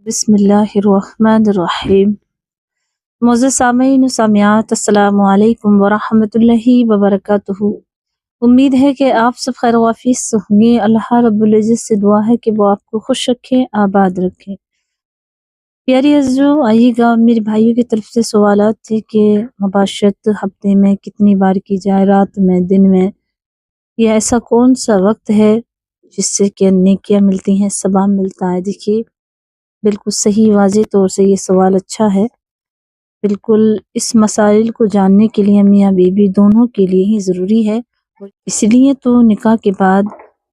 بسم اللہ الرحمن الرحیم۔ معزز سامعین و سامعات، السلام علیکم ورحمۃ اللہ وبرکاتہ۔ امید ہے کہ آپ سب خیر و عافیت سے ہوں گے۔ اللہ رب العزت سے دعا ہے کہ وہ آپ کو خوش رکھے، آباد رکھے۔ پیاری عزیزو، آئیے گا میرے بھائیوں کی طرف سے سوالات تھے کہ مباشرت ہفتے میں کتنی بار کی جائے، رات میں، دن میں، یا ایسا کون سا وقت ہے جس سے کہ نیکیاں ملتی ہیں، ثواب ملتا ہے۔ دیکھیے بالکل صحیح واضح طور سے یہ سوال اچھا ہے۔ بالکل اس مسائل کو جاننے کے لیے میاں بیوی دونوں کے لیے ہی ضروری ہے، اس لیے تو نکاح کے بعد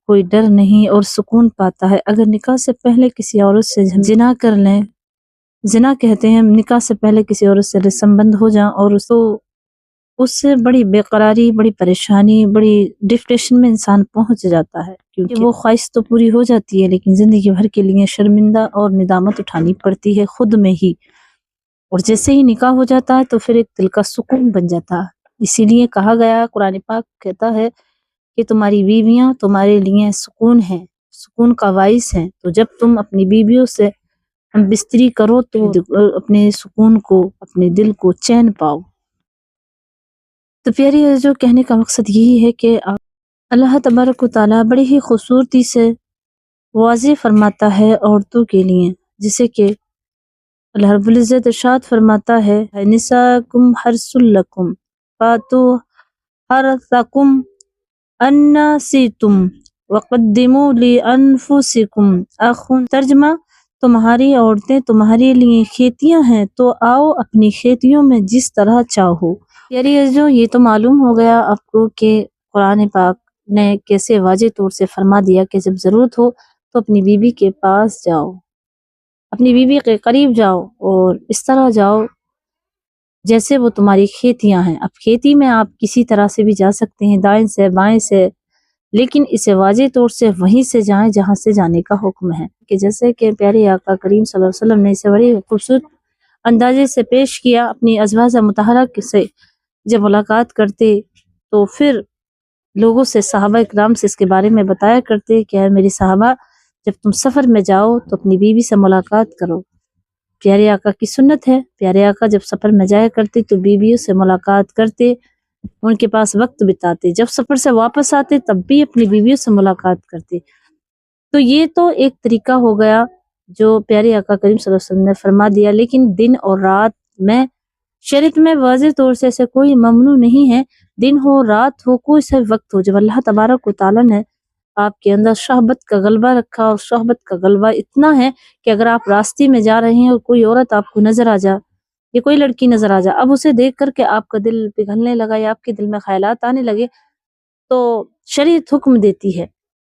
کوئی ڈر نہیں اور سکون پاتا ہے۔ اگر نکاح سے پہلے کسی عورت سے زنا کر لیں، زنا کہتے ہیں نکاح سے پہلے کسی عورت سے سمبند ہو جائیں، اور اس سے بڑی بے قراری، بڑی پریشانی، بڑی ڈپریشن میں انسان پہنچ جاتا ہے، کیونکہ وہ خواہش تو پوری ہو جاتی ہے لیکن زندگی بھر کے لیے شرمندہ اور ندامت اٹھانی پڑتی ہے خود میں ہی۔ اور جیسے ہی نکاح ہو جاتا ہے تو پھر ایک دل کا سکون بن جاتا ہے۔ اسی لیے کہا گیا، قرآن پاک کہتا ہے کہ تمہاری بیویاں تمہارے لیے سکون ہیں، سکون کا باعث ہیں۔ تو جب تم اپنی بیویوں سے ہم بستری کرو تو اپنے سکون کو، اپنے دل کو چین پاؤ۔ تو پیاری جو کہنے کا مقصد یہی ہے کہ اللہ تبارک و تعالیٰ بڑی ہی خوبصورتی سے واضح فرماتا ہے عورتوں کے لیے، جسے کہ اللہ رب العزت ارشاد فرماتا ہے نساکم حرث لکم فاتوا حرثکم انا شئتم وقدموا لانفسکم۔ ترجمہ، تمہاری عورتیں تمہارے لیے کھیتیاں ہیں تو آؤ اپنی کھیتیوں میں جس طرح چاہو۔ یاری عزیزو، یہ تو معلوم ہو گیا آپ کو کہ قرآن پاک نے کیسے واضح طور سے فرما دیا کہ جب ضرورت ہو تو اپنی بیوی کے پاس جاؤ، اپنی بیوی کے قریب جاؤ، اور اس طرح جاؤ جیسے وہ تمہاری کھیتیاں ہیں۔ اب کھیتی میں آپ کسی طرح سے بھی جا سکتے ہیں، دائیں سے، بائیں سے، لیکن اسے واضح طور سے وہیں سے جائیں جہاں سے جانے کا حکم ہے، کہ جیسے کہ پیارے آقا کریم صلی اللہ علیہ وسلم نے اسے بڑی خوبصورت اندازے سے پیش کیا۔ اپنی ازواج مطہرہ سے جب ملاقات کرتے تو پھر لوگوں سے، صحابہ اکرام سے اس کے بارے میں بتایا کرتے کہ اے میری صحابہ، جب تم سفر میں جاؤ تو اپنی بیوی سے ملاقات کرو۔ پیارے آقا کی سنت ہے، پیارے آقا جب سفر میں جایا کرتے تو بیویوں سے ملاقات کرتے، ان کے پاس وقت بتاتے، جب سفر سے واپس آتے تب بھی اپنی بیویوں سے ملاقات کرتے۔ تو یہ تو ایک طریقہ ہو گیا جو پیارے آقا کریم صلی اللہ علیہ وسلم نے فرما دیا، لیکن دن اور رات میں شریعت میں واضح طور سے ایسے کوئی ممنوع نہیں ہے۔ دن ہو، رات ہو، کوئی سا وقت ہو، جب اللہ تبارک و تعالیٰ نے آپ کے اندر شہوت کا غلبہ رکھا، اور شہوت کا غلبہ اتنا ہے کہ اگر آپ راستے میں جا رہے ہیں اور کوئی عورت آپ کو نظر آ جائے یا کوئی لڑکی نظر آ جائے، اب اسے دیکھ کر کے آپ کا دل پگھلنے لگا یا آپ کے دل میں خیالات آنے لگے، تو شریعت حکم دیتی ہے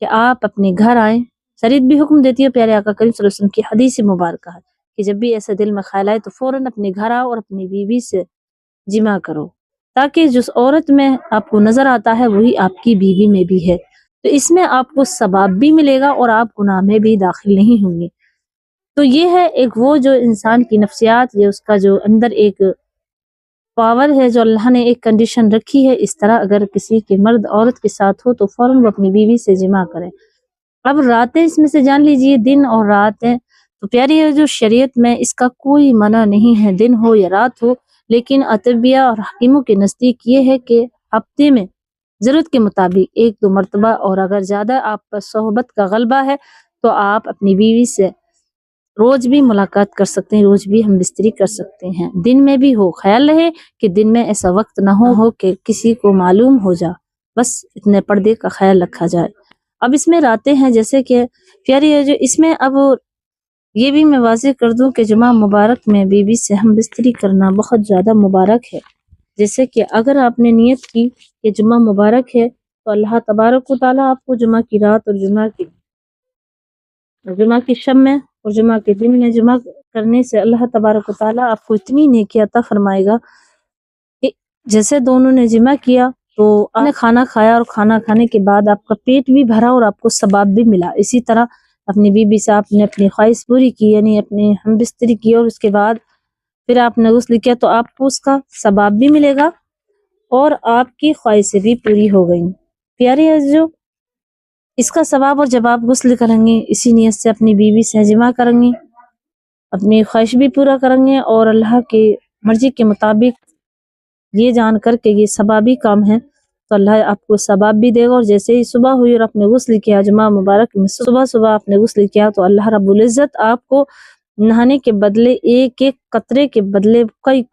کہ آپ اپنے گھر آئیں۔ شریعت بھی حکم دیتی ہے، پیارے آقا کریم صلی اللہ علیہ وسلم کی حدیث مبارکہ ہے کہ جب بھی ایسا دل میں خیال آئے تو فوراً اپنے گھر آؤ اور اپنی بیوی سے جمع کرو، تاکہ جس عورت میں آپ کو نظر آتا ہے وہی آپ کی بیوی میں بھی ہے۔ تو اس میں آپ کو ثواب بھی ملے گا اور آپ گناہ میں بھی داخل نہیں ہوں گے۔ تو یہ ہے ایک وہ جو انسان کی نفسیات، یہ اس کا جو اندر ایک پاور ہے جو اللہ نے ایک کنڈیشن رکھی ہے، اس طرح اگر کسی کے مرد عورت کے ساتھ ہو تو فوراً وہ اپنی بیوی سے جمع کرے۔ اب راتیں اس میں سے جان لیجئے، دن اور رات ہیں، تو پیاری ہے جو شریعت میں اس کا کوئی منع نہیں ہے، دن ہو یا رات ہو، لیکن اطبیاء اور حکیموں کے نزدیک یہ ہے کہ ہفتے میں ضرورت کے مطابق 1-2 مرتبہ، اور اگر زیادہ آپ پر صحبت کا غلبہ ہے تو آپ اپنی بیوی سے روز بھی ملاقات کر سکتے ہیں، روز بھی ہم بستری کر سکتے ہیں، دن میں بھی ہو۔ خیال رہے کہ دن میں ایسا وقت نہ ہو کہ کسی کو معلوم ہو جائے، بس اتنے پردے کا خیال رکھا جائے۔ اب اس میں راتیں ہیں، جیسے کہ پیاری ہے جو اس میں اب یہ بھی میں واضح کر دوں کہ جمعہ مبارک میں بیوی سے ہم بستری کرنا بہت زیادہ مبارک ہے۔ جیسے کہ اگر آپ نے نیت کی کہ جمعہ مبارک ہے تو اللہ تبارک و تعالیٰ آپ کو جمعہ کی رات اور جمعہ کی شب میں اور جمعہ کے دن میں جمعہ کرنے سے اللہ تبارک و تعالیٰ آپ کو اتنی نیکی عطا فرمائے گا کہ جیسے دونوں نے جمعہ کیا تو آپ نے کھانا کھایا اور کھانا کھانے کے بعد آپ کا پیٹ بھی بھرا اور آپ کو ثواب بھی ملا۔ اسی طرح اپنی بیوی سے آپ نے اپنی خواہش پوری کی، یعنی اپنی ہم بستری کی، اور اس کے بعد پھر آپ نے غسل کیا تو آپ کو اس کا ثواب بھی ملے گا اور آپ کی خواہشیں بھی پوری ہو گئیں۔ پیارے عزیزو، اس کا ثواب، اور جب آپ غسل کریں گے اسی نیت سے اپنی بیوی سے جمع کریں گے اپنی خواہش بھی پورا کریں گے اور اللہ کی مرضی کے مطابق یہ جان کر کے یہ ثوابی کام ہے تو اللہ آپ کو ثواب بھی دے گا۔ اور جیسے ہی صبح ہوئی اور آپ نے غسل کیا، جمعہ مبارک میں صبح آپ نے غسل کیا، تو اللہ رب العزت آپ کو نہانے کے بدلے ایک ایک قطرے کے بدلے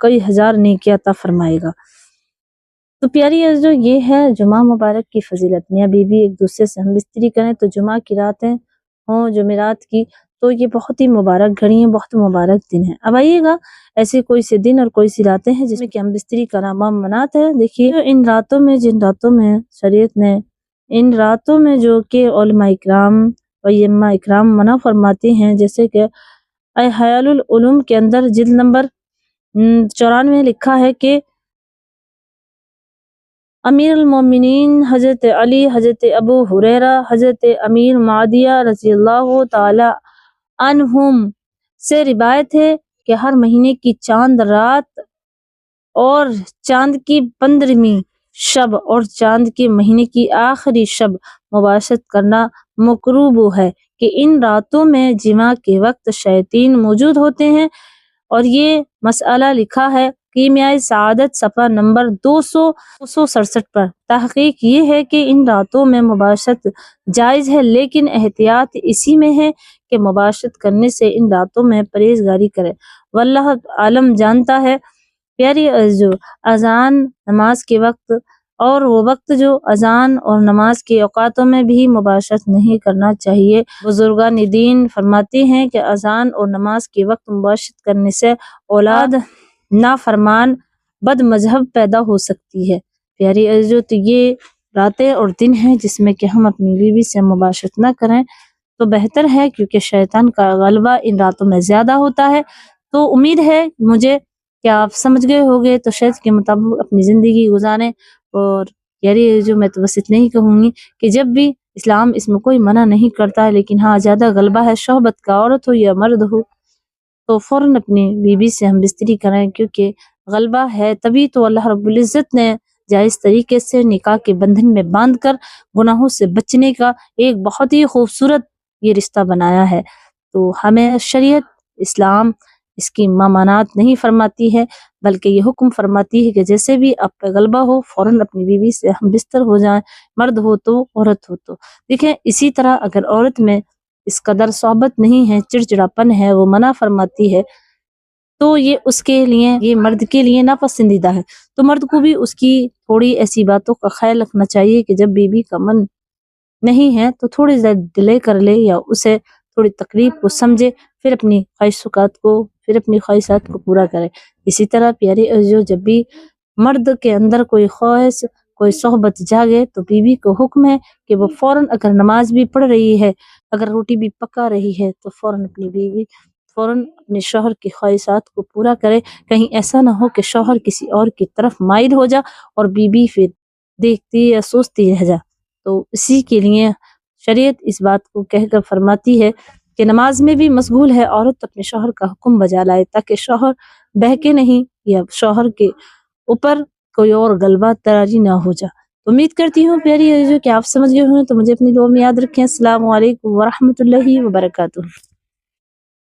کئی ہزار نیکی عطا فرمائے گا۔ تو پیاری عزیزو، یہ ہے جمعہ مبارک کی فضیلت۔ میاں بیوی ایک دوسرے سے ہم بستری کریں تو جمعہ کی راتیں ہوں جمعرات کی، تو یہ بہت ہی مبارک گھڑی ہیں، بہت مبارک دن ہے۔ اب آئیے گا ایسے کوئی سے دن اور کوئی سی راتیں ہیں جس میں کہ ہم بستری کا ممنوعات ہے۔ دیکھیے ان راتوں میں، جن راتوں میں شریعت نے ان راتوں میں جو کہ علماء اکرام و ائمہ اکرام منع فرماتے ہیں، جیسے کہ حیال العلوم کے اندر جلد نمبر 94 لکھا ہے کہ امیر المومنین حضرت علی، حضرت ابو ہریرہ، حضرت امیر معاویہ رضی اللہ تعالی عنہم سے روایت ہے کہ ہر مہینے کی چاند رات اور چاند کی 15ویں شب اور چاند کے مہینے کی آخری شب مباشرت کرنا مکروہ ہے کہ ان راتوں میں جمعہ کے وقت شیاطین موجود ہوتے ہیں۔ اور یہ مسئلہ لکھا ہے کیمیائے سعادت صفحہ نمبر 267 پر۔ تحقیق یہ ہے کہ ان راتوں میں مباشرت جائز ہے، لیکن احتیاط اسی میں ہے کہ مباشرت کرنے سے ان راتوں میں پرہیزگاری کرے، واللہ عالم جانتا ہے۔ پیاری عزیزو، اذان نماز کے وقت اور وہ وقت جو اذان اور نماز کے اوقاتوں میں بھی مباشرت نہیں کرنا چاہیے۔ بزرگان دین فرماتے ہیں کہ اذان اور نماز کے وقت مباشرت کرنے سے اولاد نافرمان بد مذہب پیدا ہو سکتی ہے۔ پیاری عزیزو، تو یہ راتیں اور دن ہیں جس میں کہ ہم اپنی بیوی سے مباشرت نہ کریں تو بہتر ہے، کیونکہ شیطان کا غلبہ ان راتوں میں زیادہ ہوتا ہے۔ تو امید ہے مجھے کہ آپ سمجھ گئے ہوگے، تو شریعت کے مطابق اپنی زندگی گزاریں۔ اور یاری جو میں تو بس اتنا ہی کہوں گی کہ جب بھی اسلام اس میں کوئی منع نہیں کرتا ہے، لیکن ہاں زیادہ غلبہ ہے شہوت کا، عورت ہو یا مرد ہو، تو فوراً اپنی بیوی سے ہم بستری کریں، کیونکہ غلبہ ہے۔ تبھی تو اللہ رب العزت نے جائز طریقے سے نکاح کے بندھن میں باندھ کر گناہوں سے بچنے کا ایک بہت ہی خوبصورت یہ رشتہ بنایا ہے۔ تو ہمیں شریعت اسلام اس کی ممانعت نہیں فرماتی ہے، بلکہ یہ حکم فرماتی ہے کہ جیسے بھی آپ پہ غلبہ ہو فوراً اپنی بیوی سے ہم بستر ہو جائیں، مرد ہو تو عورت ہو تو۔ دیکھیں اسی طرح اگر عورت میں اس قدر صحبت نہیں ہے، چڑچڑاپن ہے، وہ منع فرماتی ہے، تو یہ اس کے لیے، یہ مرد کے لیے ناپسندیدہ ہے۔ تو مرد کو بھی اس کی تھوڑی ایسی باتوں کا خیال رکھنا چاہیے کہ جب بیوی کا من نہیں ہے تو تھوڑی زیادہ ڈیلے کر لے یا اسے تھوڑی تکلیف کو سمجھے، پھر اپنی خواہشات کو پورا کرے۔ اسی طرح پیاری عزیزو، جب بھی مرد کے اندر کوئی خواہش، کوئی صحبت جاگے تو بیوی کو حکم ہے کہ وہ فوراً اگر نماز بھی پڑھ رہی ہے، اگر روٹی بھی پکا رہی ہے، تو فوراً اپنی بیوی فوراً اپنے شوہر کی خواہشات کو پورا کرے۔ کہیں ایسا نہ ہو کہ شوہر کسی اور کی طرف مائل ہو جا اور بیوی پھر دیکھتی یا سوچتی رہ جا۔ تو اسی کے لیے شریعت اس بات کو کہہ کر فرماتی ہے کہ نماز میں بھی مشغول ہے عورت اپنے شوہر کا حکم بجا لائے، تاکہ شوہر بہکے نہیں یا شوہر کے اوپر کوئی اور غلبہ طاری نہ ہو جا۔ امید کرتی ہوں پیاری عزیزو کہ آپ سمجھ گئے ہوں، تو مجھے اپنی دعا میں یاد رکھیں۔ السلام علیکم ورحمۃ اللہ وبرکاتہ۔